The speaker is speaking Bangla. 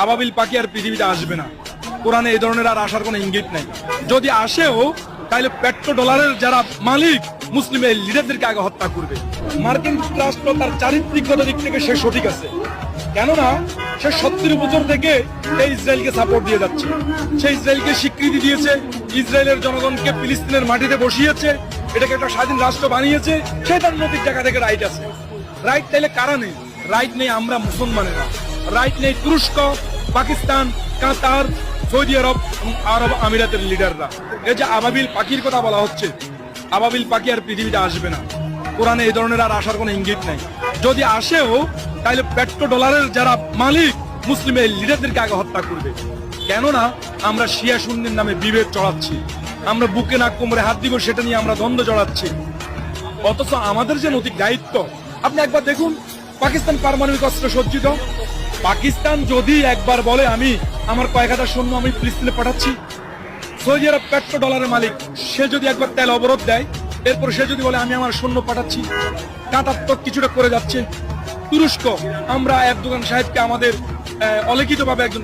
আবাবিল পাখি আর পৃথিবীতে আসবে না। কোরআনে এই ধরনের আর আসার কোনো ইঙ্গিত নাই। যদি আসেও তাহলে পেট্রো ডলারের যারা মালিক মুসলিম এই লিডারদেরকে আগে হত্যা করবে। মার্কিন যুক্তরাষ্ট্র তার চারিত্রিকগত দিক থেকে সে সঠিক আছে, কেননা সে 70 বছর থেকে এই ইসরায়েলকে সাপোর্ট দিয়ে যাচ্ছে। সে ইসরায়েলকে স্বীকৃতি দিয়েছে, ইসরায়েলের জনগণকে ফিলিস্তিনের মাটিতে বসিয়েছে, এটাকে একটা স্বাধীন রাষ্ট্র বানিয়েছে। সে তার নৈতিক জায়গা থেকে রাইট আছে। রাইট তাইলে কারা নেই? রাইট নেই আমরা মুসলমানেরা, রাইট নেই তুরস্ক, পাকিস্তান, কাতার, সৌদি আরব এবং আরব আমিরাতের লিডাররা। এই যে আবাবিল পাখির কথা বলা হচ্ছে, আবাবিল পাখি আর পৃথিবীতে আসবে না। কোরআনে এই ধরনের আর আসার কোনো ইঙ্গিত নাই। যদি আসেও তাহলে পেট্রো ডলারের যারা মালিক মুসলিম এই লিডারদেরকে আগে হত্যা করবে। কেননা আমরা শিয়া সুন্নির নামে বিভেদ চড়াচ্ছি, আমরা বুকে না কোমরে হাত দিব সেটা নিয়ে আমরা দ্বন্দ্ব চড়াচ্ছি। অথচ আমাদের যে নৈতিক দায়িত্ব, আপনি একবার দেখুন পাকিস্তান পারমাণবিক অস্ত্র সজ্জিত। পাকিস্তান যদি একবার বলে আমি আমার কয়েক হাজার সৈন্য আমি ফিলিস্তিনে পাঠাচ্ছি, সৌদি আরব পেট্রো ডলারের মালিক, সে যদি একবার তেল অবরোধ দেয়, এরপর সে যদি বলে আমি আমার সৈন্য পাঠাচ্ছি, কাতার তো কিছুটা করে যাচ্ছে। তুরস্ক, আমরা এরদোগান সাহেবকে আমাদের অলিখিতভাবে একজন